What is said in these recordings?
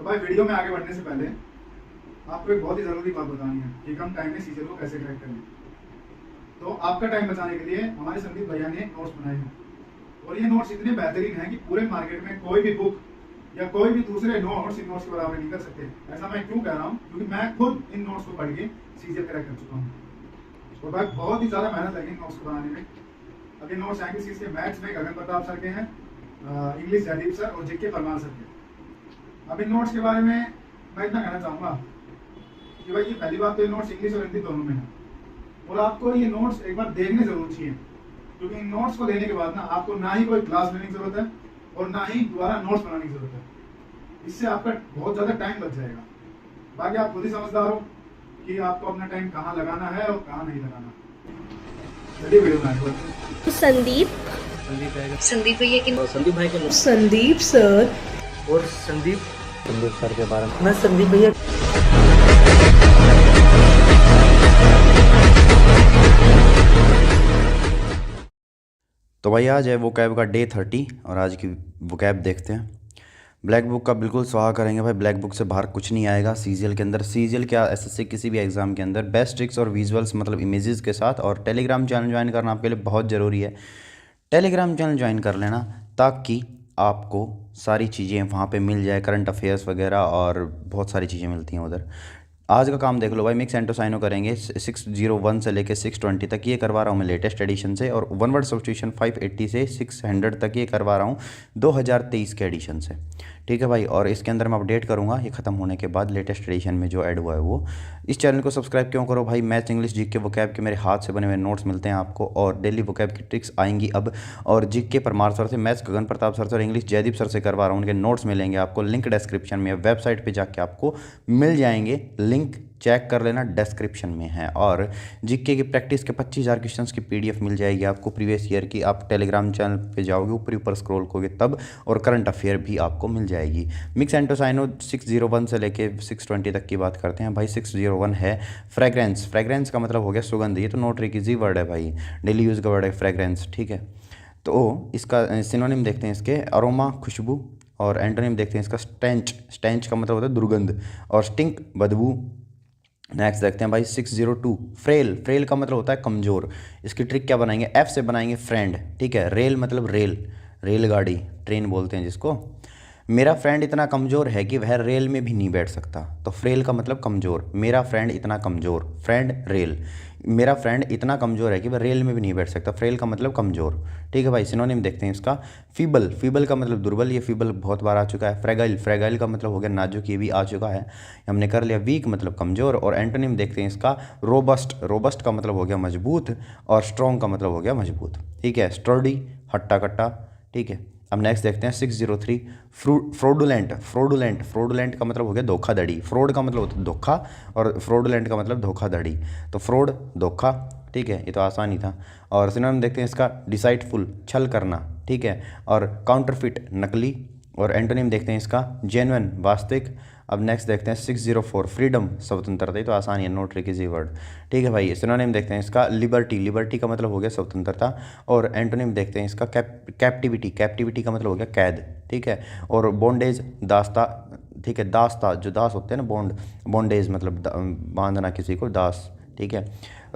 तो भाई वीडियो में आगे बढ़ने से पहले आपको एक बहुत ही ज़रूरी बात बतानी है कि कम टाइम में सीजन को कैसे क्रैक करें। तो आपका टाइम बचाने के लिए हमारे संदीप भैया ने नोट्स बनाए हैं और ये नोट्स इतने बेहतरीन हैं कि पूरे मार्केट में कोई भी बुक या कोई भी दूसरे नोट्स इन नोट्स के बराबर नहीं कर सकते। ऐसा मैं क्यों कह रहा हूँ? क्योंकि मैं खुद इन नोट्स को पढ़ के सीजन क्रैक कर चुका हूँ और भाई बहुत ही ज़्यादा मेहनत लगी इन नोट्स को बनाने में। अभी नोट्स आएंगे सीज के मैथ्स में गगन प्रताप सर के हैं, इंग्लिश जयदीप सर और जीके परमार सर के। अब इन नोट्स के बारे में मैं इतना कहना चाहूँगा कि भाई ये पहली बात तो ये नोट्स इंग्लिश और हिंदी दोनों में है और आपको ये नोट्स एक बार देखने जरूर चाहिए, क्योंकि इन नोट्स को लेने के बाद ना आपको ना ही कोई क्लास लेने की जरूरत है और ना ही दोबारा नोट्स बनाने की जरूरत है। इससे आपका बहुत ज्यादा टाइम बच जाएगा। बाकी आप खुद ही समझदार हो कि आपको अपना टाइम कहाँ लगाना है और कहाँ नहीं लगाना। चलिए वीडियो में आगे बढ़ते हैं। संदीप भैया की संदीप भाई के संदीप सर और संदीप सर के बारे में मैं संदीप भैया तो भाई आज है वोकैब का डे 30 और आज की वोकैब देखते हैं। ब्लैक बुक का बिल्कुल स्वाहा करेंगे भाई। ब्लैक बुक से बाहर कुछ नहीं आएगा सीजीएल के अंदर। सीजीएल क्या एसएससी किसी भी एग्ज़ाम के अंदर बेस्ट ट्रिक्स और विजुअल्स मतलब इमेजेस के साथ। और टेलीग्राम चैनल ज्वाइन करना आपके लिए बहुत ज़रूरी है। टेलीग्राम चैनल ज्वाइन कर लेना ताकि आपको सारी चीज़ें वहाँ पे मिल जाए, करंट अफेयर्स वगैरह और बहुत सारी चीज़ें मिलती हैं उधर। आज का काम देख लो भाई, मिक्स एंटोसाइनो करेंगे 601 से लेके 620 तक, ये करवा रहा हूँ मैं लेटेस्ट एडिशन से। और वन वर्ड सब्स्टिट्यूशन 580 से 600 तक ये करवा रहा हूँ 2023 के एडिशन से। ठीक है भाई, और इसके अंदर मैं अपडेट करूँगा ये ख़त्म होने के बाद लेटेस्ट एडिशन में जो ऐड हुआ है वो। इस चैनल को सब्सक्राइब क्यों करो भाई? मैथ्स इंग्लिश जीके वोकैब के मेरे हाथ से बने हुए नोट्स मिलते हैं आपको और डेली वोकैब की ट्रिक्स आएंगी अब। और जीके परमार सर से, मैथ्स गगन प्रताप सर से और इंग्लिश जयदीप सर से करवा रहा हूँ। उनके नोट्स मिलेंगे आपको, लिंक डिस्क्रिप्शन में, वेबसाइट पर जाके आपको मिल जाएंगे। लिंक चेक कर लेना, डिस्क्रिप्शन में है। और जीके की प्रैक्टिस के 25,000 क्वेश्चंस की पीडीएफ मिल जाएगी आपको प्रीवियस ईयर की। आप टेलीग्राम चैनल पे जाओगे, ऊपर ऊपर स्क्रॉल करोगे तब, और करंट अफेयर भी आपको मिल जाएगी। मिक्स एंटोसाइनो 601 से लेके 620 तक की बात करते हैं भाई। 601 है फ्रेग्रेंस। फ्रेग्रेंस का मतलब हो गया सुगंध। ये तो नो ट्रिक इजी वर्ड है भाई, डेली यूज़ का वर्ड है फ्रेग्रेंस। ठीक है, तो इसका सिनोनिम देखते हैं इसके, अरोमा खुशबू, और एंटोनिम देखते हैं इसका स्टेंच। स्टेंच का मतलब होता है दुर्गंध, और स्टिंक बदबू। नेक्स्ट देखते हैं भाई 602 फ्रेल। फ्रेल का मतलब होता है कमज़ोर। इसकी ट्रिक क्या बनाएंगे? एफ से बनाएंगे फ्रेंड। ठीक है, रेल मतलब रेल, रेलगाड़ी, ट्रेन बोलते हैं जिसको। मेरा फ्रेंड इतना कमज़ोर है कि वह रेल में भी नहीं बैठ सकता, तो फ्रेल का मतलब कमज़ोर। मेरा फ्रेंड इतना कमज़ोर, फ्रेंड रेल। मेरा फ्रेंड इतना कमज़ोर है कि वह रेल में भी नहीं बैठ सकता, फ्रेल का मतलब कमज़ोर। ठीक है भाई, सिनोनिम देखते हैं इसका। फीबल। फीबल का मतलब दुर्बल, ये फीबल बहुत बार आ चुका है। फ्रेगाइल। फ्रेगाइल का मतलब हो गया नाजुक, ये भी आ चुका है, हमने कर लिया। वीक मतलब कमज़ोर। और एंटोनिम देखते हैं इसका रोबस्ट। रोबस्ट का मतलब हो गया मजबूत, और स्ट्रॉन्ग का मतलब हो गया मजबूत। ठीक है, स्टर्डी, हट्टा कट्टा। ठीक है, अब नेक्स्ट देखते हैं 603 फ्रॉडुलेंट। फ्रॉडुलेंट। फ्रॉडुलेंट का मतलब हो गया धोखाधड़ी। फ्रॉड का मतलब होता है धोखा, और फ्रॉडुलेंट का मतलब धोखाधड़ी। तो फ्रॉड धोखा। ठीक है, ये तो आसान ही था। और सिनोनिम देखते हैं इसका डिसाइटफुल छल करना। ठीक है, और काउंटरफिट नकली। और एंटोनिम देखते हैं इसका जेन्युइन वास्तविक। अब नेक्स्ट देखते हैं 604 फ्रीडम स्वतंत्रता। ये तो आसान है, नो ट्रिक इजी वर्ड। ठीक है भाई, सिनोनिम देखते हैं इसका लिबर्टी। लिबर्टी का मतलब हो गया स्वतंत्रता। और एंटोनिम देखते हैं इसका कैप्टिविटी। कैप्टिविटी का मतलब हो गया कैद। ठीक है, और बॉन्डेज दास्ता। ठीक है, दास्ता जो दास होते हैं ना, बॉन्डेज मतलब बांधना किसी को, दास। ठीक है,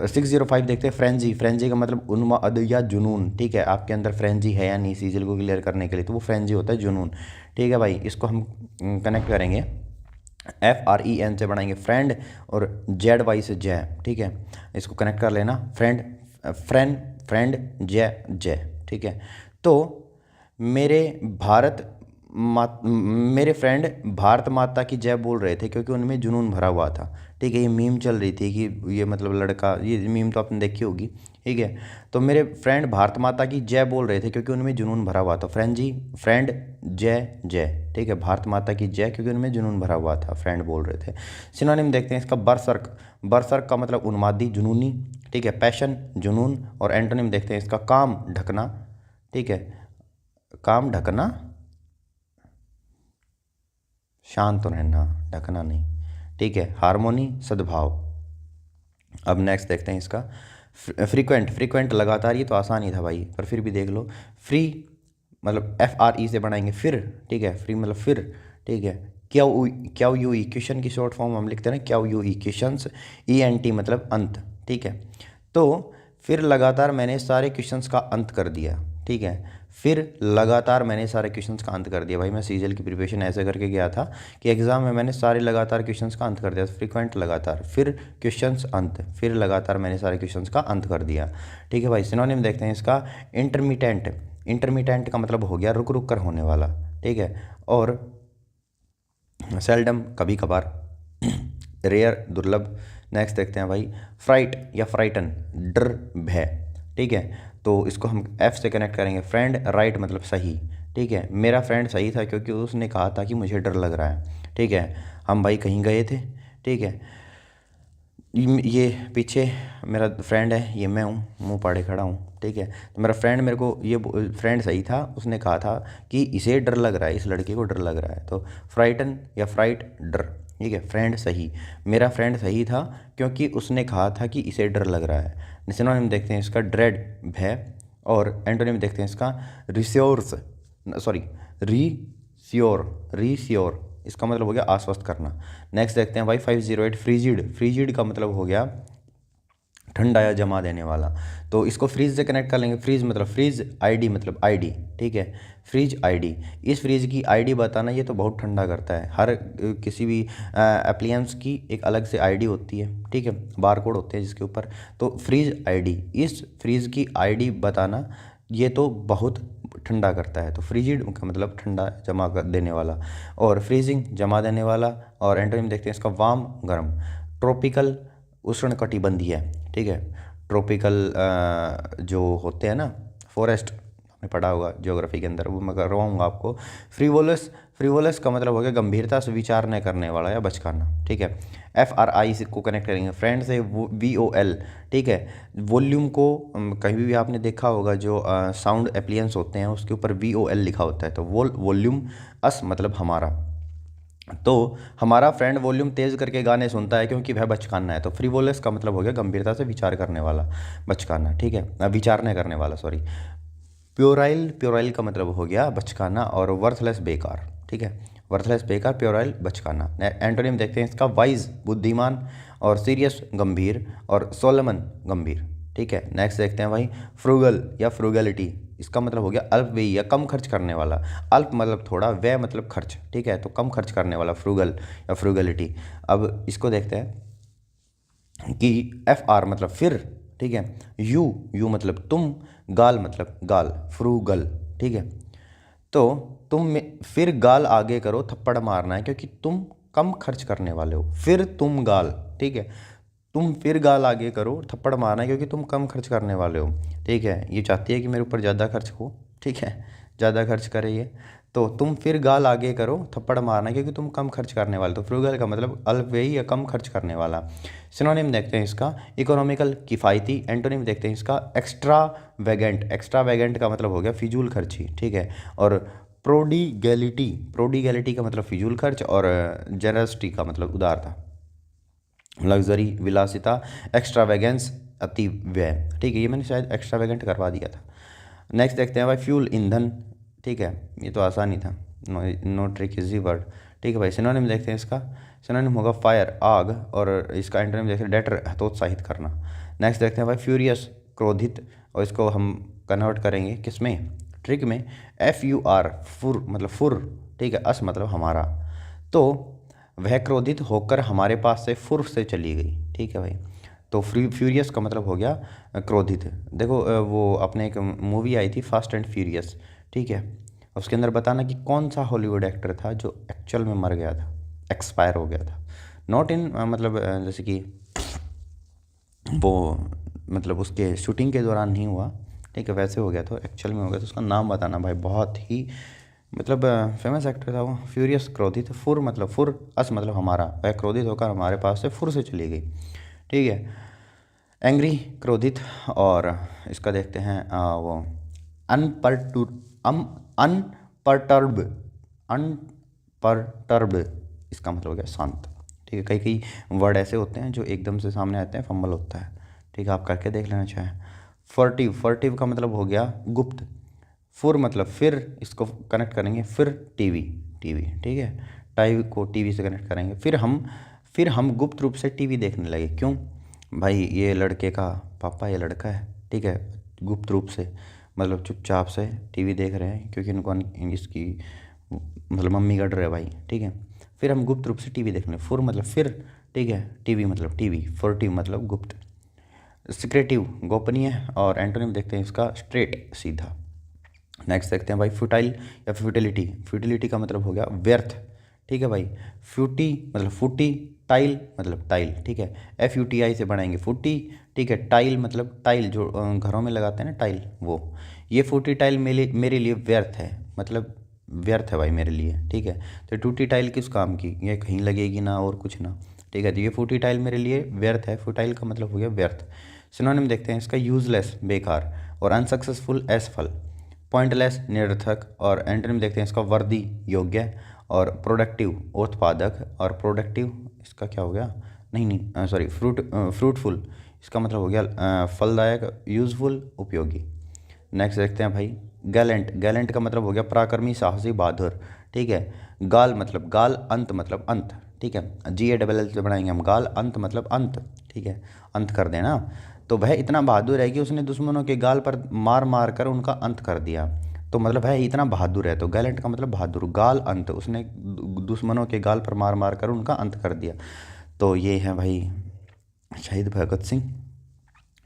605 देखते हैं फ्रेंजी। फ्रेंजी का मतलब उन्माद या जुनून। ठीक है, आपके अंदर फ्रेंजी है या नहीं सीजल को क्लियर करने के लिए, तो वो फ्रेंजी होता है जुनून। ठीक है भाई, इसको हम कनेक्ट करेंगे FREN से बनाएंगे फ्रेंड, और ZY से जय। ठीक है, इसको कनेक्ट कर लेना, फ्रेंड फ्रेंड जय। ठीक है, तो मेरे फ्रेंड भारत माता की जय बोल रहे थे क्योंकि उनमें जुनून भरा हुआ था। ठीक है, ये मीम चल रही थी कि ये मतलब लड़का, ये मीम तो आपने देखी होगी। ठीक है, तो मेरे फ्रेंड भारत माता की जय बोल रहे थे क्योंकि उनमें जुनून भरा हुआ था। फ्रेंड जय। ठीक है, भारत माता की जय क्योंकि उनमें जुनून भरा हुआ था, फ्रेंड बोल रहे थे। सिनोनिम देखते हैं इसका बरसर्क। बरसर्क का मतलब उन्मादी, जुनूनी। ठीक है, पैशन जुनून। और एंटोनिम देखते हैं इसका काम ढकना। ठीक है, काम ढकना, शांत रहना, ढकना नहीं। ठीक है, हार्मोनी सद्भाव। अब नेक्स्ट देखते हैं इसका फ्रीक्वेंट। फ्रीक्वेंट लगातार, ये तो आसान ही था भाई, पर फिर भी देख लो। फ्री मतलब FRE से बनाएंगे फिर। ठीक है, फ्री मतलब फिर। ठीक है, क्यू यू इक्वेशन की शॉर्ट फॉर्म हम लिखते हैं ना, क्यू यू इक्वेशंस, ENT मतलब अंत, ठीक है। तो फिर लगातार मैंने सारे क्वेश्चंस का अंत कर दिया, ठीक है। फिर लगातार मैंने सारे क्वेश्चंस का अंत कर दिया। भाई मैं सीजीएल की प्रिपरेशन ऐसे करके गया था कि एग्जाम में मैंने सारे लगातार क्वेश्चंस का अंत कर दिया, फ्रीक्वेंट लगातार, फिर क्वेश्चंस अंत, फिर लगातार मैंने सारे क्वेश्चंस का अंत कर दिया, ठीक है भाई। सिनोनिम देखते हैं इसका, इंटरमिटेंट। इंटरमिटेंट का मतलब हो गया रुक रुक कर होने वाला, ठीक है। और सेल्डम कभी कभार, रेयर दुर्लभ। नेक्स्ट देखते हैं भाई, फ्राइट या फ्राइटन डर भय, ठीक है। तो इसको हम F से कनेक्ट करेंगे। फ्रेंड राइट मतलब सही, ठीक है। मेरा फ्रेंड सही था क्योंकि उसने कहा था कि मुझे डर लग रहा है, ठीक है। हम भाई कहीं गए थे, ठीक है। ये पीछे मेरा फ्रेंड है, ये मैं हूँ, मुंह पाड़े खड़ा हूँ, ठीक है। तो मेरा फ्रेंड मेरे को, ये फ्रेंड सही था, उसने कहा था कि इसे डर लग रहा है, इस लड़के को डर लग रहा है। तो फ्राइटन या फ्राइट डर, ठीक है। फ्रेंड सही, मेरा फ्रेंड सही था क्योंकि उसने कहा था कि इसे डर लग रहा है। सिनोनिम देखते हैं इसका, ड्रेड भय। और एंटोनिम देखते हैं इसका, रिश्योर्स, सॉरी रिश्योर, इसका मतलब हो गया आश्वस्त करना। नेक्स्ट देखते हैं भाई 508 फ्रीजिड। फ्रीजिड का मतलब हो गया ठंडा या जमा देने वाला। तो इसको फ्रीज से कनेक्ट कर लेंगे। फ्रीज मतलब फ्रीज, आईडी मतलब आईडी, ठीक है। फ्रीज आईडी, इस फ्रीज की आईडी बताना, ये तो बहुत ठंडा करता है। हर किसी भी एप्लियंस की एक अलग से आईडी होती है, ठीक है, बार कोड होते हैं जिसके ऊपर। तो फ्रीज आईडी, इस फ्रीज की आईडी बताना, ये तो बहुत ठंडा करता है। तो फ्रीजिड का मतलब ठंडा जमा कर देने वाला, और फ्रीजिंग जमा देने वाला। और एंटोनिम देखते हैं इसका, वार्म गर्म। ट्रॉपिकल उष्णकटिबंधीय, ठीक है। ट्रॉपिकल जो होते हैं ना, फॉरेस्ट, आपने पढ़ा होगा ज्योग्राफी के अंदर, वो मैं करवाऊँगा आपको। फ्रीवोलस, फ्रीवोलस का मतलब हो गया गंभीरता से विचार न करने वाला या बचकाना, ठीक है। FRI को कनेक्ट करेंगे। फ्रेंड से VOL, ठीक है। वॉल्यूम को कहीं भी आपने देखा होगा, जो साउंड एप्लियंस होते हैं उसके ऊपर VOL लिखा होता है, तो वॉल्यूम। अस मतलब हमारा। तो हमारा फ्रेंड वॉल्यूम तेज़ करके गाने सुनता है क्योंकि वह बचकाना है। तो फ्रीवोलस का मतलब हो गया गंभीरता से विचार करने वाला, बचकाना, ठीक है, विचार नहीं करने वाला, सॉरी। प्योराइल, प्योराइल का मतलब हो गया बचकाना। और वर्थलेस बेकार, ठीक है। वर्थलेस बेकार, प्योराइल बचकाना। एंटोनिम देखते हैं इसका, वाइज बुद्धिमान, और सीरियस गंभीर, और सोलमन गंभीर, ठीक है। नेक्स्ट देखते हैं भाई, फ्रूगल या फ्रूगलिटी, इसका मतलब हो गया अल्पव्ययी या कम खर्च करने वाला। अल्प मतलब थोड़ा, व्यय मतलब खर्च, ठीक है। तो कम खर्च करने वाला, फ्रूगल या फ्रूगलिटी। अब इसको देखते हैं कि FR मतलब फिर, ठीक है। यू मतलब तुम, गाल मतलब गाल, फ्रूगल, ठीक है। तो तुम में फिर गाल आगे करो, थप्पड़ मारना है क्योंकि तुम कम खर्च करने वाले हो। फिर तुम गाल, ठीक है। तुम फिर गाल आगे करो, थप्पड़ मारना है क्योंकि तुम कम खर्च करने वाले हो, ठीक है। ये चाहती है कि मेरे ऊपर ज़्यादा खर्च हो, ठीक है, ज़्यादा खर्च करे ये। तो तुम फिर गाल आगे करो, थप्पड़ मारना है क्योंकि तुम कम खर्च करने वाले। तो फ्रूगल का मतलब अल्पव्ययी या कम खर्च करने वाला। सिनोनिम देखते हैं इसका, इकोनॉमिकल किफ़ायती। एंटोनिम देखते हैं इसका, एक्स्ट्रावेगेंट। एक्स्ट्रावेगेंट का मतलब हो गया फिजूल खर्ची, ठीक है। और प्रोडिगैलिटी, प्रोडिगैलिटी का मतलब फिजूल खर्च। और जेनरसिटी का मतलब उदारता, लग्जरी विलासिता। एक्स्ट्रावेगेंस अति व्यय, ठीक है। ये मैंने शायद एक्स्ट्रावेगेंट करवा दिया था। नेक्स्ट देखते हैं भाई, फ्यूल ईंधन, ठीक है। ये तो आसान ही था, नो ट्रिक इजी वर्ड, ठीक है भाई। सिनोनिम देखते हैं इसका, सिनोनिम होगा फायर आग। और इसका एंटोनिम देखते हैं डेटर हतोत्साहित करना। नेक्स्ट देखते हैं भाई, फ्यूरियस क्रोधित। और इसको हम कन्वर्ट करेंगे किस में, ट्रिक में। FUR फुर मतलब फुर, ठीक है। अस मतलब हमारा। तो वह क्रोधित होकर हमारे पास से फुर से चली गई, ठीक है भाई। तो फ्यूरियस का मतलब हो गया क्रोधित। देखो वो अपने एक मूवी आई थी फास्ट एंड फ्यूरियस, ठीक है। उसके अंदर बताना कि कौन सा हॉलीवुड एक्टर था जो एक्चुअल में मर गया था, एक्सपायर हो गया था। नॉट इन मतलब जैसे कि वो मतलब उसके शूटिंग के दौरान नहीं हुआ, ठीक है, वैसे हो गया, तो एक्चुअल में हो गया। तो उसका नाम बताना भाई, बहुत ही मतलब फेमस एक्टर था वो। फ्यूरियस क्रोधित, फुर मतलब फुर, अस मतलब हमारा। वह क्रोधित होकर हमारे पास से फुर से चली गई, ठीक है। एंग्री क्रोधित। और इसका देखते हैं वो अनपर्टर्ब, अनपर्टर्ब इसका मतलब हो गया शांत, ठीक है। कई कई वर्ड ऐसे होते हैं जो एकदम से सामने आते हैं, फंबल होता है, ठीक है। आप करके देख लेना चाहें। फर्टिव, फर्टिव का मतलब हो गया गुप्त। फुर मतलब फिर, इसको कनेक्ट करेंगे फिर टीवी, टीवी, ठीक है। टाई को टीवी से कनेक्ट करेंगे। फिर हम गुप्त रूप से टीवी देखने लगे। क्यों भाई, ये लड़के का पापा, ये लड़का है, ठीक है, गुप्त रूप से मतलब चुपचाप से टीवी देख रहे हैं क्योंकि इनको इसकी मतलब मम्मी का डर है भाई, ठीक है। फिर हम गुप्त रूप से टीवी देखने, फुर मतलब फिर, ठीक है, टीवी मतलब टीवी, फुर्टिव मतलब गुप्त, सिक्रेटिव गोपनीय, और एंटोनिम देखते हैं इसका स्ट्रेट सीधा। नेक्स्ट देखते हैं भाई फ्यूटाइल या फ्यूटिलिटी। फ्यूटिलिटी का मतलब हो गया व्यर्थ, ठीक है भाई। फ्यूटी मतलब फूटी, टाइल मतलब टाइल, ठीक है, FUTI से बनाएंगे फूटी, ठीक है। टाइल मतलब टाइल जो घरों में लगाते हैं ना टाइल, वो। ये फूटी टाइल मेरे लिए व्यर्थ है, मतलब व्यर्थ है भाई मेरे लिए, ठीक है। तो टूटी टाइल किस काम की, ये कहीं लगेगी ना और कुछ ना, ठीक है। तो ये फूटी टाइल मेरे लिए व्यर्थ है। फ्यूटाइल का मतलब हो गया व्यर्थ। सिनोनिम देखते हैं इसका यूजलेस बेकार, और अनसक्सेसफुल असफल, पॉइंटलेस निरर्थक, और एंटोनिम देखते हैं इसका वर्दी योग्य, और प्रोडक्टिव उत्पादक, और प्रोडक्टिव इसका क्या हो गया, नहीं सॉरी फ्रूटफुल, इसका मतलब हो गया फलदायक, यूजफुल उपयोगी। नेक्स्ट देखते हैं भाई गैलेंट। गैलेंट का मतलब हो गया पराक्रमी, साहसी, बहादुर, ठीक है। गाल मतलब गाल, अंत मतलब अंत, ठीक है। GALL से बनाएंगे हम गाल, अंत मतलब अंत, ठीक है, अंत कर देना। तो वह इतना बहादुर है कि उसने दुश्मनों के गाल पर मार मार कर उनका अंत कर दिया। तो मतलब है इतना बहादुर है, तो गैलेंट का मतलब बहादुर, गाल अंत, उसने दुश्मनों के गाल पर मार मार कर उनका अंत कर दिया। तो ये है भाई शहीद भगत सिंह,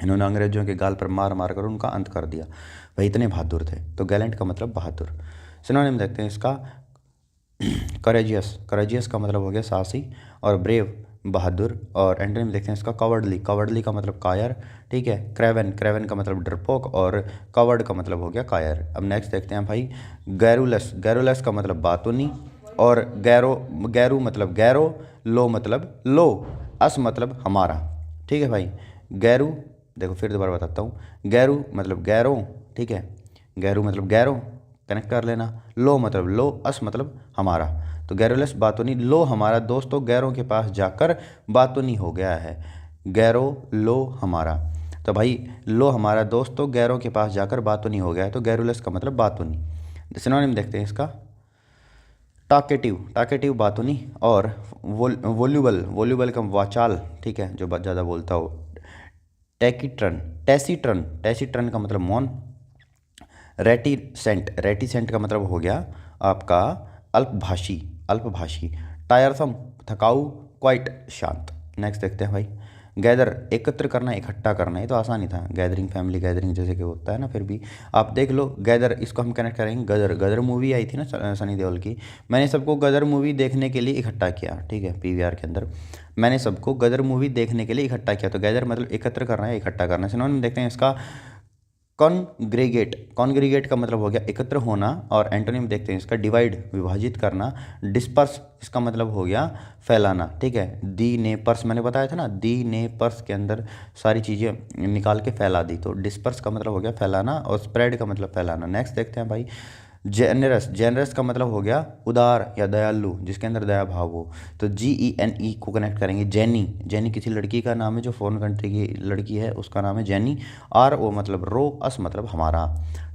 इन्होंने अंग्रेजों के गाल पर मार मार कर उनका अंत कर दिया, वह इतने बहादुर थे। तो गैलेंट का मतलब बहादुर। सिनोनिम देखते हैं इसका करेजियस। करेजियस का मतलब हो गया साहसी, और ब्रेव बहादुर, और एंटोनिम देखते हैं इसका कवर्डली। कवर्डली का मतलब कायर, ठीक है। क्रेवन, क्रेवन का मतलब डरपोक, और कवर्ड का मतलब हो गया कायर। अब नेक्स्ट देखते हैं भाई गैरुलस। गैरुलस का मतलब बातूनी, और गैरू मतलब गैरो, लो मतलब लो, अस मतलब हमारा, ठीक है भाई। गैरू, देखो फिर दोबारा बताता हूँ, गैरू मतलब गैरों, ठीक है, गैरू मतलब गैरों, कनेक्ट कर लेना। लो मतलब लो, अस मतलब हमारा। तो गैरोलेस बातूनी, लो हमारा दोस्त तो गैरों के पास जाकर बातूनी हो गया है। गैरो लो हमारा, तो भाई लो हमारा दोस्त तो गैरों के पास जाकर बातूनी हो गया है, तो गैरोलेस का मतलब बातूनी। सिनोनिम देखते हैं इसका टाकेटिव। टाकेटिव बातूनी, और वोल्यूबल, वोल्यूबल का वाचाल, ठीक है, जो ज़्यादा बोलता हो। टैकीट्रन, टैसीट्रन, टैसीट्रन का मतलब मौन। रेटिसेंट, रेटिसेंट का मतलब हो गया आपका अल्पभाषी, अल्पभाषी। टायरसम थकाऊ, क्वाइट शांत। नेक्स्ट देखते हैं भाई गैदर, एकत्र करना, इकट्ठा करना, ये तो आसान ही था, गैदरिंग, फैमिली गैदरिंग जैसे कि होता है ना, फिर भी आप देख लो गैदर, इसको हम कनेक्ट करेंगे गदर। गदर मूवी आई थी ना सनी देओल की, मैंने सबको गदर मूवी देखने के लिए इकट्ठा किया, ठीक है, PVR के अंदर मैंने सबको गदर मूवी देखने के लिए इकट्ठा किया। तो गैदर मतलब एकत्र करना है, इकट्ठा करना। सिनोनिम देखते हैं इसका कॉन्ग्रीगेट। कॉन्ग्रीगेट का मतलब हो गया एकत्र होना, और एंटोनिम देखते हैं इसका डिवाइड, विभाजित करना। डिस्पर्स, इसका मतलब हो गया फैलाना, ठीक है। दी ने पर्स, मैंने बताया था ना, दी ने पर्स के अंदर सारी चीज़ें निकाल के फैला दी, तो डिस्पर्स का मतलब हो गया फैलाना, और स्प्रेड का मतलब फैलाना। नेक्स्ट देखते हैं भाई जेनरस। जेनरस का मतलब हो गया उदार या दयालु, जिसके अंदर दया भाव हो। तो GENE को कनेक्ट करेंगे जेनी। जेनी किसी लड़की का नाम है जो फॉरेन कंट्री की लड़की है, उसका नाम है जेनी। RO मतलब रो, अस मतलब हमारा।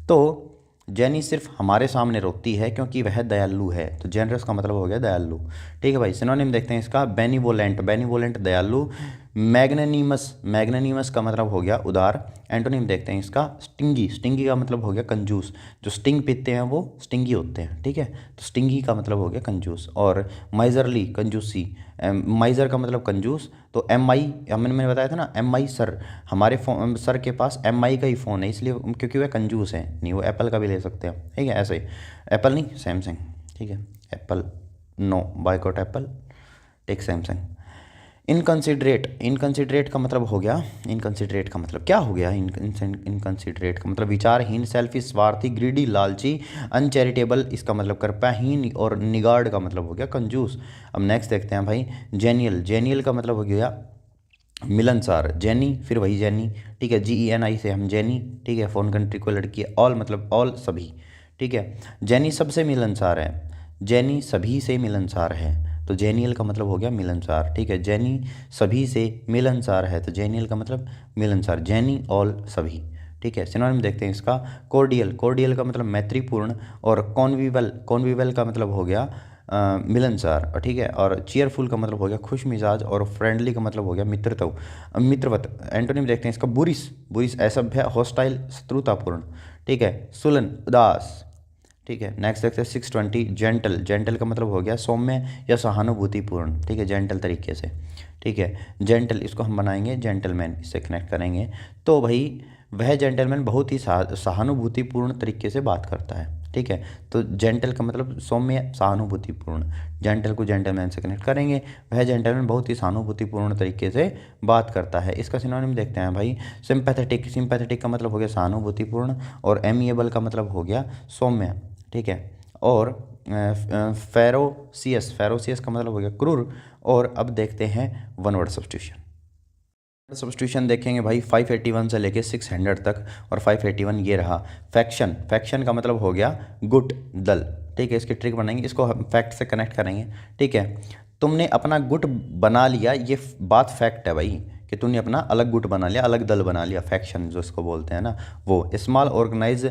तो जेनी सिर्फ हमारे सामने रोती है क्योंकि वह दयालु है, तो जेनरस का मतलब हो गया दयालु, ठीक है भाई। सिनोनिम देखते हैं इसका बेनिवोलेंट। बेनिवोलेंट दयालु। मैग्नेनिमस, मैग्नेनिमस का मतलब हो गया उदार। एंटोनिम देखते हैं इसका स्टिंगी। स्टिंगी का मतलब हो गया कंजूस, जो स्टिंग पीते हैं वो स्टिंगी होते हैं, ठीक है। तो स्टिंगी का मतलब हो गया कंजूस। और माइजरली, कंजूसी। माइजर का मतलब कंजूस। तो MI, मैंने बताया था ना, MI सर, हमारे सर के पास MI का ही फ़ोन है, इसलिए क्योंकि वह कंजूस है, नहीं वो एप्पल का भी ले सकते हैं, ठीक है। ऐसे एप्पल नहीं, सैमसंग, ठीक है। Apple no, boycott Apple, take Samsung. Inconsiderate. Inconsiderate का मतलब हो गया, इनकंसिडरेट का मतलब क्या हो गया, इनकंसिडरेट का मतलब विचारहीन, सेल्फिश, स्वार्थी, ग्रीडी, लालची, अनचैरिटेबल, इसका मतलब कृपाहीन, और निगार्ड का मतलब हो गया कंजूस। अब नेक्स्ट देखते हैं भाई जेनियल। जेनियल का मतलब हो गया मिलनसार। जेनी, फिर वही जेनी, ठीक है, GENI से हम जेनी, ठीक है, फॉरेन कंट्री को लड़की है। ऑल मतलब ऑल, सभी, ठीक है। जेनी सबसे मिलनसार है, जेनी सभी से मिलनसार है, तो जेनियल का मतलब हो गया मिलनसार, ठीक है। जेनी सभी से मिलनसार है, तो जेनियल का मतलब मिलनसार। जेनी ऑल सभी, ठीक है। सिनोनिम देखते हैं इसका कोर्डियल। कोर्डियल का मतलब मैत्रीपूर्ण, और कॉन्विवल। कॉन्विवल का मतलब हो गया मिलनसार, ठीक है। और चीयरफुल का मतलब हो गया खुश मिजाज, और फ्रेंडली का मतलब हो गया मित्रवत। एंटोनिम देखते हैं इसका, बुरिस, बुरिस असभ्य, हॉस्टाइल शत्रुतापूर्ण, ठीक है। सुलन उदास, ठीक है। नेक्स्ट देखते हैं 620 जेंटल, जेंटल का मतलब हो गया सौम्य या सहानुभूतिपूर्ण, ठीक है, जेंटल तरीके से, ठीक है। जेंटल इसको हम बनाएंगे जेंटलमैन, इससे कनेक्ट करेंगे तो भाई वह जेंटलमैन बहुत ही सहानुभूतिपूर्ण तरीके से बात करता है, ठीक है। तो जेंटल का मतलब सौम्य सहानुभूतिपूर्ण, जेंटल को जेंटलमैन से कनेक्ट करेंगे, वह जेंटलमैन बहुत ही सहानुभूतिपूर्ण तरीके से बात करता है। इसका सिनोनिम देखते हैं भाई, सिंपैथेटिक, सिंपैथेटिक का मतलब हो गया सहानुभूतिपूर्ण, और एमिएबल का मतलब हो गया सौम्य, ठीक है। और फेरोसियस, फेरोसियस का मतलब हो गया क्रूर। और अब देखते हैं वन वर्ड सब्स्टिट्यूशन। सब्स्टिट्यूशन देखेंगे भाई 581 से लेके 600 तक, और 581 ये रहा। फैक्शन, फैक्शन का मतलब हो गया गुट, दल, ठीक है। इसकी ट्रिक बनाएंगे, इसको हम फैक्ट से कनेक्ट करेंगे, ठीक है। तुमने अपना गुट बना लिया, ये बात फैक्ट है भाई, कि तुमने अपना अलग गुट बना लिया, अलग दल बना लिया, फैक्शन जो इसको बोलते हैं ना वो। Small organize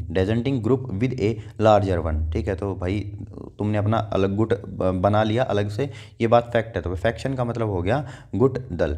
dissenting group with a larger one, ठीक है। तो भाई तुमने अपना अलग गुट बना लिया अलग से, ये बात फैक्ट है। तो फैक्शन का मतलब हो गया गुट, दल।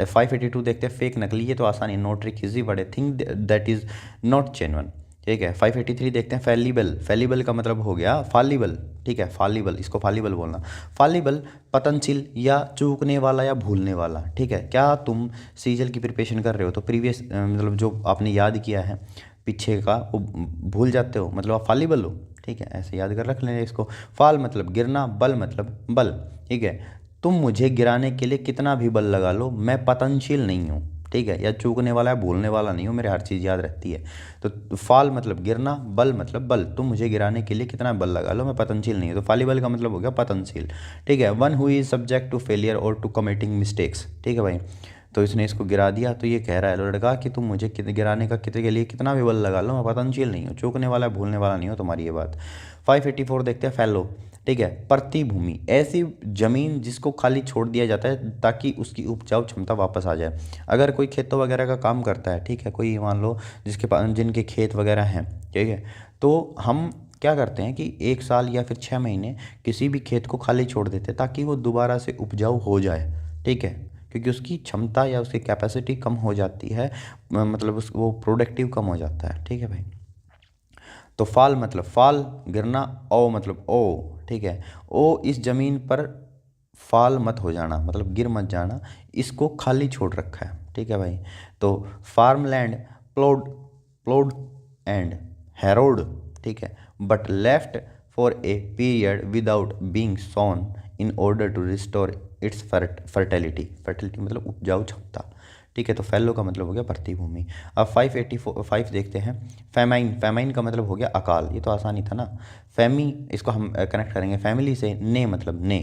582 देखते हैं फेक, नकली, ये तो आसानी, नो ट्रिक इजी बड़े, thing that is not genuine, ठीक है। 583 देखते हैं फैलिबल, फैलिबल का मतलब हो गया फालिबल, ठीक है, फालिबल, इसको फालिबल बोलना। फालिबल पतनशील या चूकने वाला या भूलने वाला, ठीक है। क्या तुम सीजल की प्रिपरेशन कर रहे हो तो प्रीवियस मतलब जो आपने याद किया है पीछे का वो भूल जाते हो, मतलब आप फालिबल हो, ठीक है, ऐसे याद कर रख लेंगे इसको। फाल मतलब गिरना, बल मतलब बल, ठीक है। तुम मुझे गिराने के लिए कितना भी बल लगा लो, मैं पतनशील नहीं हूँ, ठीक है, या चूकने वाला या भूलने वाला नहीं हूँ, मेरे हर चीज़ याद रहती है। तो फाल मतलब गिरना, बल मतलब बल, तुम मुझे गिराने के लिए कितना बल लगा लो, मैं पतनशील नहीं हूँ। तो फालिबल का मतलब हो गया पतनशील, ठीक है। One who is subject to failure और टू कमिटिंग मिस्टेक्स, ठीक है भाई। तो इसने इसको गिरा दिया, तो ये कह रहा है लड़का कि तुम मुझे गिराने का कितने के लिए कितना भी बल लगा लो, मैं पतनशील नहीं हूँ, चूकने वाला भूलने वाला नहीं हो, तुम्हारी ये बात। 584 देखते हैं फैलो, ठीक है। प्रतिभूमि, ऐसी जमीन जिसको खाली छोड़ दिया जाता है ताकि उसकी उपजाऊ क्षमता वापस आ जाए। अगर कोई खेतों वगैरह का काम करता है, ठीक है, कोई मान लो जिसके पास जिनके खेत वगैरह हैं, ठीक है, तो हम क्या करते हैं कि 1 साल या फिर 6 महीने किसी भी खेत को खाली छोड़ देते हैं ताकि वो दोबारा से उपजाऊ हो जाए, ठीक है, क्योंकि उसकी क्षमता या उसकी कैपेसिटी कम हो जाती है, मतलब वो प्रोडक्टिव कम हो जाता है, ठीक है भाई। तो फाल मतलब फाल, गिरना, ओ मतलब ओ, ठीक है। ओ इस ज़मीन पर फाल मत हो जाना, मतलब गिर मत जाना, इसको खाली छोड़ रखा है, ठीक है भाई। तो farm land ploughed, ploughed and harrowed, ठीक है, but left for a period without being sown in order to restore its fertility, fertility मतलब उपजाऊ क्षमता, ठीक है। तो फैलो का मतलब हो गया प्रतिभूमि। अब 585 देखते हैं फैमाइन, फैमाइन का मतलब हो गया अकाल, ये तो आसानी था ना। फैमी इसको हम कनेक्ट करेंगे फैमिली से, ने मतलब ने,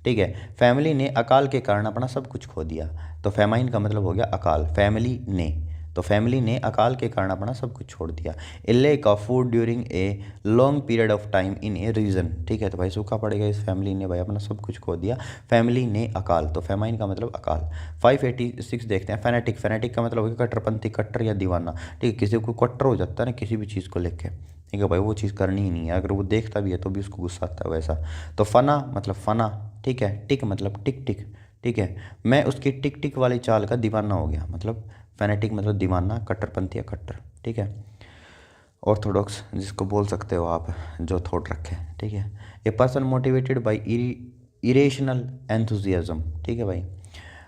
ठीक है। फैमिली ने अकाल के कारण अपना सब कुछ खो दिया, तो फैमाइन का मतलब हो गया अकाल, फैमिली ने, तो फैमिली ने अकाल के कारण अपना सब कुछ छोड़ दिया। A lack of food during a long period of time in a region, ठीक है, तो भाई सूखा पड़ेगा, इस फैमिली ने भाई अपना सब कुछ खो दिया, फैमिली ने अकाल, तो फैमाइन का मतलब अकाल। 586 देखते हैं फैनेटिक, फैनेटिक का मतलब हो गया कट्टरपंथी, कट्टर या दीवाना, ठीक है, किसी को कट्टर हो जाता है ना किसी भी चीज़ को लेके, ठीक है भाई, वो चीज़ करनी ही नहीं है, अगर वो देखता भी है तो भी उसको गुस्सा आता है वैसा। तो फना मतलब फना, ठीक है। टिक मतलब टिक टिक, ठीक है, मैं उसकी टिक टिक वाली चाल का दीवाना हो गया, मतलब फैनेटिक मतलब दीवाना, कट्टरपंथी या कट्टर, ठीक है। ऑर्थोडॉक्स जिसको बोल सकते हो आप, जो थॉट रखे, ठीक है। A person motivated by irrational enthusiasm, ठीक है भाई।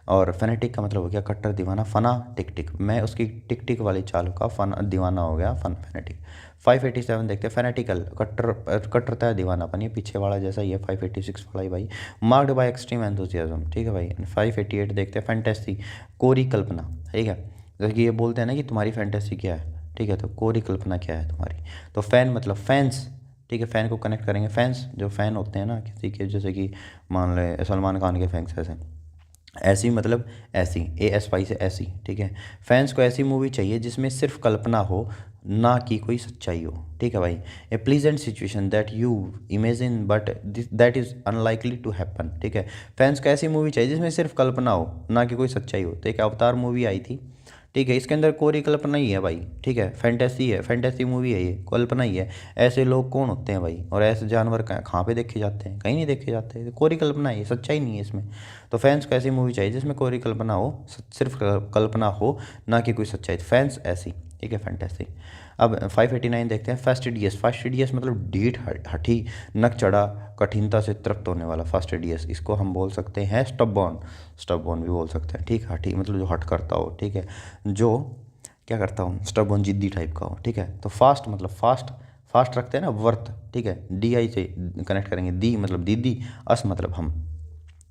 और फैनेटिक का मतलब हो गया कट्टर, दीवाना, फना टिक टिक, मैं उसकी टिक टिक वाली चाल का फन दीवाना हो गया, फन फैनेटिक। 587 देखते हैं फैनेटिकल, कट्टर, कट्टरता है, दीवानापन, ये पीछे वाला जैसा ही है 586 वाला ही भाई। मार्क्ड बाय एक्सट्रीम एंथुजियाज्म, ठीक है भाई। 588 देखते हैं फैंटेसी, कोरी कल्पना, ठीक है, जैसे कि ये बोलते हैं ना कि तुम्हारी फैंटेसी क्या है, ठीक है, तो कोरी कल्पना क्या है तुम्हारी। तो फैन मतलब फैंस, ठीक है, फ़ैन को कनेक्ट करेंगे, फैंस जो फ़ैन होते हैं ना किसी के, जैसे कि मान ले सलमान खान के फैंस, ऐसे ऐसी मतलब ऐसी, ASY से ऐसी, ठीक है। फैंस को ऐसी मूवी चाहिए जिसमें सिर्फ कल्पना हो, ना कि कोई सच्चाई हो, ठीक है भाई। A pleasant situation that you imagine but that is unlikely to happen, ठीक है। फैंस को ऐसी मूवी चाहिए जिसमें सिर्फ कल्पना हो, ना कि कोई सच्चाई हो। तो एक अवतार मूवी आई थी, ठीक है, इसके अंदर कोरी कल्पना ही है भाई, ठीक है, फैंटेसी है, फैंटेसी मूवी है, ये कल्पना ही है। ऐसे लोग कौन होते हैं भाई, और ऐसे जानवर कहाँ पे देखे जाते हैं, कहीं नहीं देखे जाते, तो कोरी कल्पना है, सच्चाई नहीं है इसमें। तो फैंस को ऐसी मूवी चाहिए जिसमें कोरी कल्पना हो, सिर्फ कल्पना हो, ना कि कोई सच्चाई। फैंस ऐसी, ठीक है, फैंटेसी। अब 589 देखते हैं। फास्टिडियस, फास्टिडियस मतलब ढीठ, हठी, नक चढ़ा, कठिनता से तृप्त होने वाला, फास्टिडियस। इसको हम बोल सकते हैं स्टबॉर्न, स्टबॉर्न भी बोल सकते हैं, ठीक है, हठी मतलब जो हट करता हो, ठीक है, जो क्या करता हूँ, स्टबॉर्न जिद्दी टाइप का हो, ठीक है। तो फास्ट मतलब फास्ट, फास्ट रखते हैं ना, वर्त, ठीक है, डी आई से कनेक्ट करेंगे, दी मतलब दीदी, अस मतलब हम।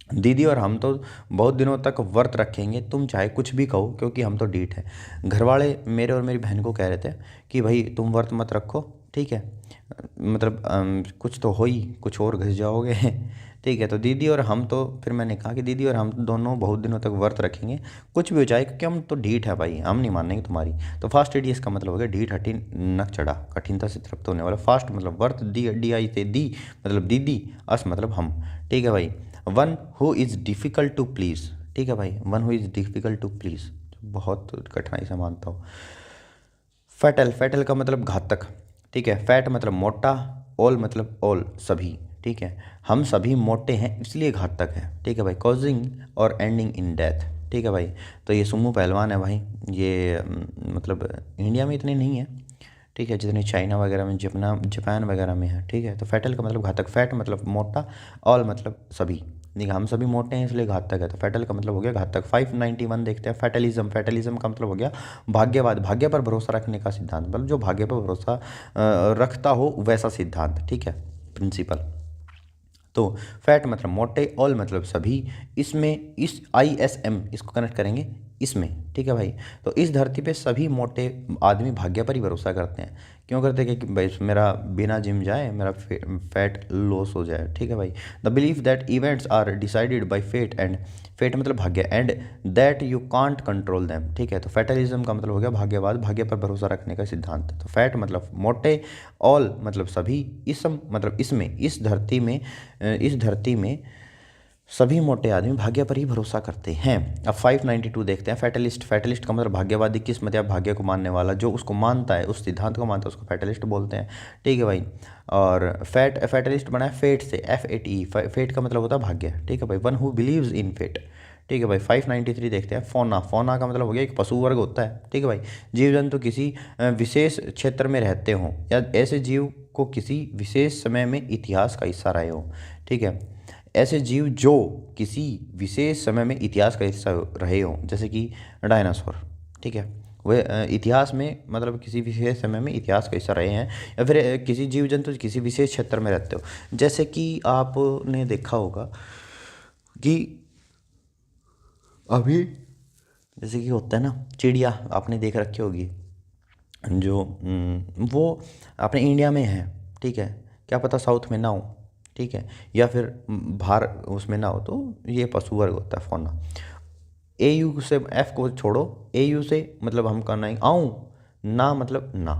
दीदी और हम तो बहुत दिनों तक व्रत रखेंगे, तुम चाहे कुछ भी कहो, क्योंकि हम तो डीठ है। घर वाले मेरे और मेरी बहन को कह रहे थे कि भाई तुम व्रत मत रखो, ठीक है, मतलब कुछ तो हो ही, कुछ और घिस जाओगे ठीक है। तो दीदी और हम तो, फिर मैंने कहा कि दीदी और हम दोनों बहुत दिनों तक व्रत रखेंगे, कुछ भी हो जाए, क्योंकि हम तो ढीठ है भाई, हम नहीं मानेंगे तुम्हारी। तो फास्ट एडी इसका मतलब हो गया ढीठ, हठी, नक चढ़ा, कठिनता से तृप्त होने वाला। फास्ट मतलब व्रत, डी आई से दी मतलब दीदी, अस मतलब हम, ठीक है भाई। One who is difficult to please, ठीक है भाई, one who is difficult to please, बहुत कठिनाई से मानता हूँ। फैटल, फैटल का मतलब घातक, ठीक है। फैट मतलब मोटा, ऑल मतलब ऑल सभी, ठीक है, हम सभी मोटे हैं इसलिए घातक है, ठीक है भाई। कॉजिंग और एंडिंग इन डेथ, ठीक है भाई। तो ये सुमो पहलवान है भाई, ये मतलब इंडिया में इतने नहीं है, ठीक है, जितने चाइना वगैरह में, जापान वगैरह में है, ठीक है। तो फैटल का मतलब घातक, फैट मतलब मोटा, ऑल मतलब सभी, देखिए हम सभी मोटे हैं इसलिए घातक है, तो फैटल का मतलब हो गया घातक। 591 देखते हैं। फैटलिज्म, फैटलिज्म का मतलब हो गया भाग्यवाद, भाग्य पर भरोसा रखने का सिद्धांत, मतलब जो भाग्य पर भरोसा रखता हो वैसा सिद्धांत, ठीक है, प्रिंसिपल। तो फैट मतलब मोटे, ऑल मतलब सभी, इसमें इस ISM इसको कनेक्ट करेंगे इसमें, ठीक है भाई। तो इस धरती पे सभी मोटे आदमी भाग्य पर ही भरोसा करते हैं। क्यों करते हैं? कि भाई मेरा बिना जिम जाए मेरा फैट लॉस हो जाए, ठीक है भाई। They believe that events are decided by fate, and fate मतलब भाग्य, and that you can't control them, ठीक है। तो फैटलिज्म का मतलब हो गया भाग्यवाद, भाग्य पर भरोसा रखने का सिद्धांत। तो फैट मतलब मोटे, ऑल मतलब सभी, इसम मतलब इसमें, इस धरती में सभी मोटे आदमी भाग्य पर ही भरोसा करते हैं। अब 592 देखते हैं। फैटलिस्ट, फैटलिस्ट का मतलब भाग्यवादी, किस्मत या भाग्य को मानने वाला, जो उसको मानता है, उस सिद्धांत को मानता है, उसको फैटलिस्ट बोलते हैं, ठीक है भाई। और फैटलिस्ट बना है फेट से, FATE, फेट का मतलब होता है भाग्य, ठीक है भाई। One who believes in fate, ठीक है भाई। 593 देखते हैं। फौना, फौना का मतलब हो गया एक पशु वर्ग होता है, ठीक है भाई। जीव जंतु किसी विशेष क्षेत्र में रहते हों, या ऐसे जीव को किसी विशेष समय में इतिहास का हिस्सा रहे हों, ठीक है। ऐसे जीव जो किसी विशेष समय में इतिहास का हिस्सा रहे हों, जैसे कि डायनासोर, ठीक है, वे इतिहास में मतलब किसी विशेष समय में इतिहास का हिस्सा रहे हैं, या फिर किसी जीव जंतु किसी विशेष क्षेत्र में रहते हो। जैसे कि आपने देखा होगा कि अभी जैसे कि होता है ना, चिड़िया आपने देख रखी होगी, जो वो अपने इंडिया में है, ठीक है, क्या पता साउथ में ना हो, ठीक है, या फिर बाहर उसमें ना हो, तो ये पशु वर्ग होता है फौना। AU से, F को छोड़ो, AU से मतलब हम कहना है आऊँ, ना मतलब ना,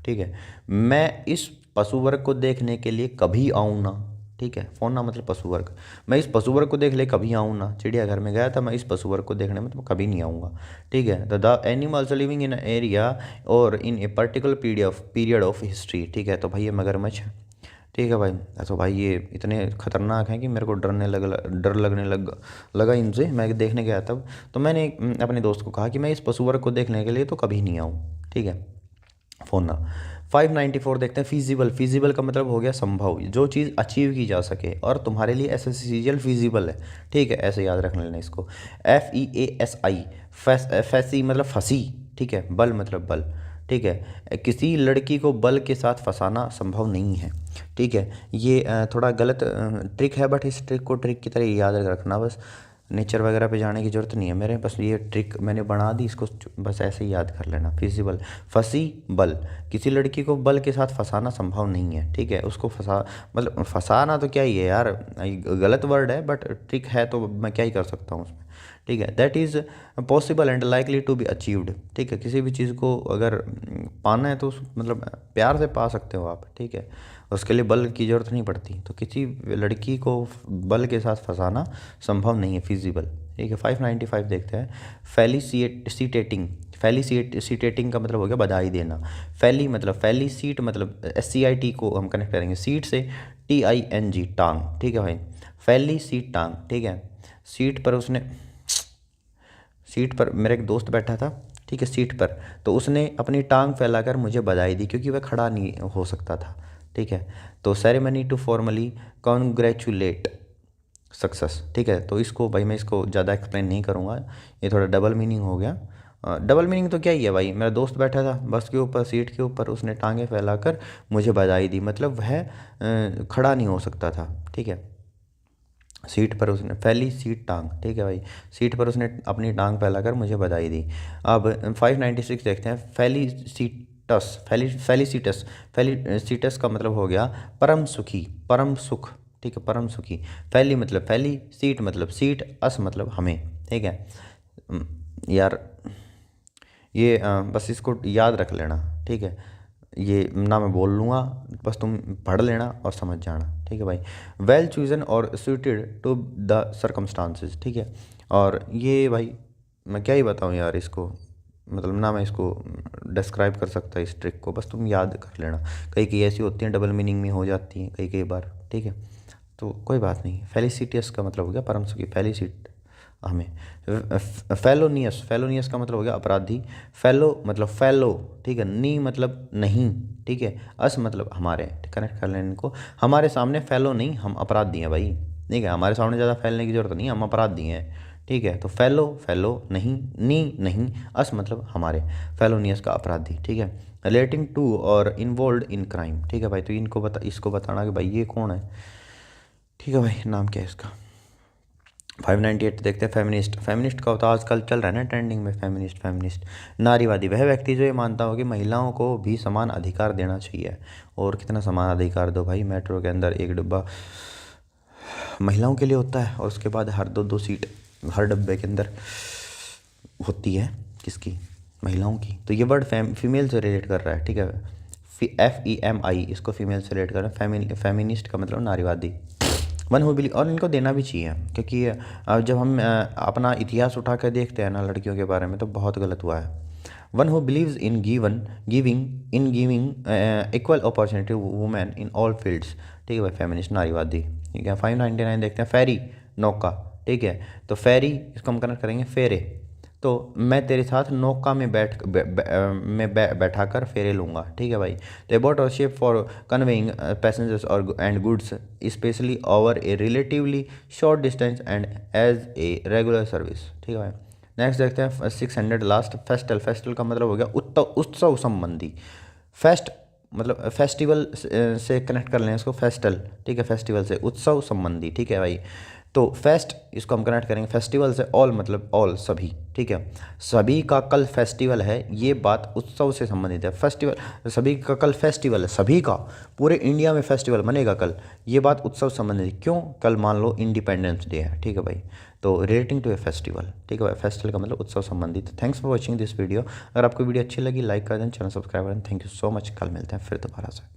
ठीक है। मैं इस पशु वर्ग को देखने के लिए कभी आऊँ ना, ठीक है। फौना मतलब पशु वर्ग, मैं इस पशु वर्ग को देख ले कभी आऊँ ना। चिड़ियाघर में गया था, मैं इस पशु वर्ग को देखने में तो कभी नहीं आऊँगा, ठीक है। The animals living in area और in a particular period of history, ठीक है। तो भाई ये मगरमच्छ है, ठीक है भाई। तो भाई ये इतने खतरनाक हैं कि मेरे को डर लगने लगा इनसे। मैं देखने गया तब, तो मैंने अपने दोस्त को कहा कि मैं इस पशु वर्ग को देखने के लिए तो कभी नहीं आऊँ, ठीक है, फोना। 594 देखते हैं। फीजिबल, फीजिबल का मतलब हो गया संभव, जो चीज़ अचीव की जा सके, और तुम्हारे लिए एसेंशियल फीजिबल है, ठीक है, ऐसे याद रख लेना इसको। FEASI, फैसी मतलब फंसी, ठीक है, बल मतलब बल, ठीक है। किसी लड़की को बल के साथ फंसाना संभव नहीं है, ठीक है। ये थोड़ा गलत ट्रिक है, बट इस ट्रिक को ट्रिक की तरह याद रखना, बस नेचर वगैरह पे जाने की ज़रूरत नहीं है मेरे, बस ये ट्रिक मैंने बना दी, इसको बस ऐसे ही याद कर लेना। फिजिबल, फंसी, बल, किसी लड़की को बल के साथ फंसाना संभव नहीं है, ठीक है। उसको मतलब फंसाना तो क्या ही है यार, गलत वर्ड है, बट ट्रिक है तो मैं क्या ही कर सकता हूँ उसमें, ठीक है। That is possible and likely to be achieved, ठीक है। किसी भी चीज़ को अगर पाना है तो मतलब प्यार से पा सकते हो आप, ठीक है, उसके लिए बल की ज़रूरत नहीं पड़ती। तो किसी लड़की को बल के साथ फंसाना संभव नहीं है, फिजिबल, ठीक है। 595 देखते हैं। फैलिसिटेटिंग का मतलब हो गया बधाई देना। फैली मतलब फैलिसीट मतलब SCIT को हम कनेक्ट करेंगे सीट से, TING टांग, ठीक है भाई। फैलिसीट टांग, ठीक है। सीट पर मेरा एक दोस्त बैठा था, ठीक है, सीट पर, तो उसने अपनी टांग फैलाकर मुझे बधाई दी क्योंकि वह खड़ा नहीं हो सकता था, ठीक है। तो ceremony to formally congratulate success, ठीक है। तो इसको भाई मैं इसको ज़्यादा एक्सप्लेन नहीं करूँगा, ये थोड़ा डबल मीनिंग हो गया। डबल मीनिंग तो क्या ही है भाई, मेरा दोस्त बैठा था बस के ऊपर, सीट के ऊपर, उसने टांगें फैलाकर मुझे बधाई दी, मतलब वह खड़ा नहीं हो सकता था, ठीक है। सीट पर उसने फैली सीट टांग, ठीक है भाई, सीट पर उसने अपनी टांग फैलाकर मुझे बधाई दी। अब 596 देखते हैं। फैलिसीटस का मतलब हो गया परम सुखी, परम सुख, ठीक है, परम सुखी। फैली मतलब फैली, सीट मतलब सीट, अस मतलब हमें, ठीक है। यार ये बस इसको याद रख लेना, ठीक है, ये ना मैं बोल लूँगा, बस तुम पढ़ लेना और समझ जाना, ठीक है भाई। वेल चूजन और सुइटेड टू द सर्कमस्टांसेस, ठीक है। और ये भाई मैं क्या ही बताऊँ यार इसको, मतलब ना मैं इसको डिस्क्राइब कर सकता इस ट्रिक को, बस तुम याद कर लेना। कई कई ऐसी होती हैं डबल मीनिंग में हो जाती हैं कई कई बार, ठीक है, तो कोई बात नहीं। फेलिसिटियस का मतलब हो गया परम सुखी, फेलिसिट हमें। फेलोनियस का मतलब हो गया अपराधी। फेलो मतलब फेलो, ठीक है, नी मतलब नहीं, ठीक है, अस मतलब हमारे, कनेक्ट कर लेने को। हमारे सामने फेलो नहीं, हम अपराधी हैं भाई, ठीक है, हमारे सामने ज़्यादा फैलने की जरूरत नहीं, हम अपराधी हैं, ठीक है। तो फेलो नहीं, नी नहीं, अस मतलब हमारे, फेलोनियस का अपराधी, ठीक है। रिलेटिंग टू और इन्वॉल्व इन क्राइम, ठीक है भाई। तो इसको बताना कि भाई ये कौन है, ठीक है भाई, नाम क्या है इसका। 598 देखते हैं। फेमिनिस्ट का होता आजकल चल रहा है ना ट्रेंडिंग में, फेमिनिस्ट नारीवादी, वह व्यक्ति जो ये मानता हो कि महिलाओं को भी समान अधिकार देना चाहिए। और कितना समान अधिकार दो भाई, मेट्रो के अंदर एक डिब्बा महिलाओं के लिए होता है और उसके बाद हर दो सीट हर डब्बे के अंदर होती है, किसकी, महिलाओं की। तो ये वर्ड फीमेल से रिलेट कर रहा है, ठीक है, FEMI इसको फीमेल से रिलेट कर रहा है। फेमिनिस्ट का मतलब नारीवादी। वन हु बिलीव, और इनको देना भी चाहिए क्योंकि जब हम अपना इतिहास उठा कर देखते हैं ना लड़कियों के बारे में तो बहुत गलत हुआ है। One who believes in giving equal opportunity women in all fields, ठीक है भाई, फेमिनिस्ट नारीवादी, ठीक है। 599 देखते हैं। फेरी नौका, ठीक है, तो फेरी इसको हम कनेक्ट करेंगे फेरे, तो मैं तेरे साथ नौका में बैठा कर फेरे लूँगा, ठीक है भाई। तो अबाउट और शिप फॉर कन्वेइंग पैसेंजर्स और and goods especially over a relatively short distance and as a regular service, ठीक है भाई। नेक्स्ट देखते हैं 600 लास्ट। फेस्टल का मतलब हो गया उत्सव संबंधी। फेस्ट मतलब फेस्टिवल से कनेक्ट कर लें इसको, फेस्टल, ठीक है, फेस्टिवल से, उत्सव संबंधी, ठीक है भाई। तो फेस्ट इसको हम कनेक्ट करेंगे फेस्टिवल से, ऑल मतलब ऑल सभी, ठीक है, सभी का कल फेस्टिवल है, ये बात उत्सव से संबंधित है। फेस्टिवल सभी का कल फेस्टिवल है, सभी का पूरे इंडिया में फेस्टिवल बनेगा कल, ये बात उत्सव संबंधित है। क्यों, कल मान लो इंडिपेंडेंस डे है, ठीक है भाई, तो रिलेटिंग टू ए फेस्टिवल, ठीक है भाई, फेस्टिवल का मतलब उत्सव संबंधित। Thanks for watching this video. अगर आपको वीडियो अच्छी लगी लाइक कर दें, चैनल सब्सक्राइब करें। थैंक यू सो मच, कल मिलते हैं फिर दोबारा से।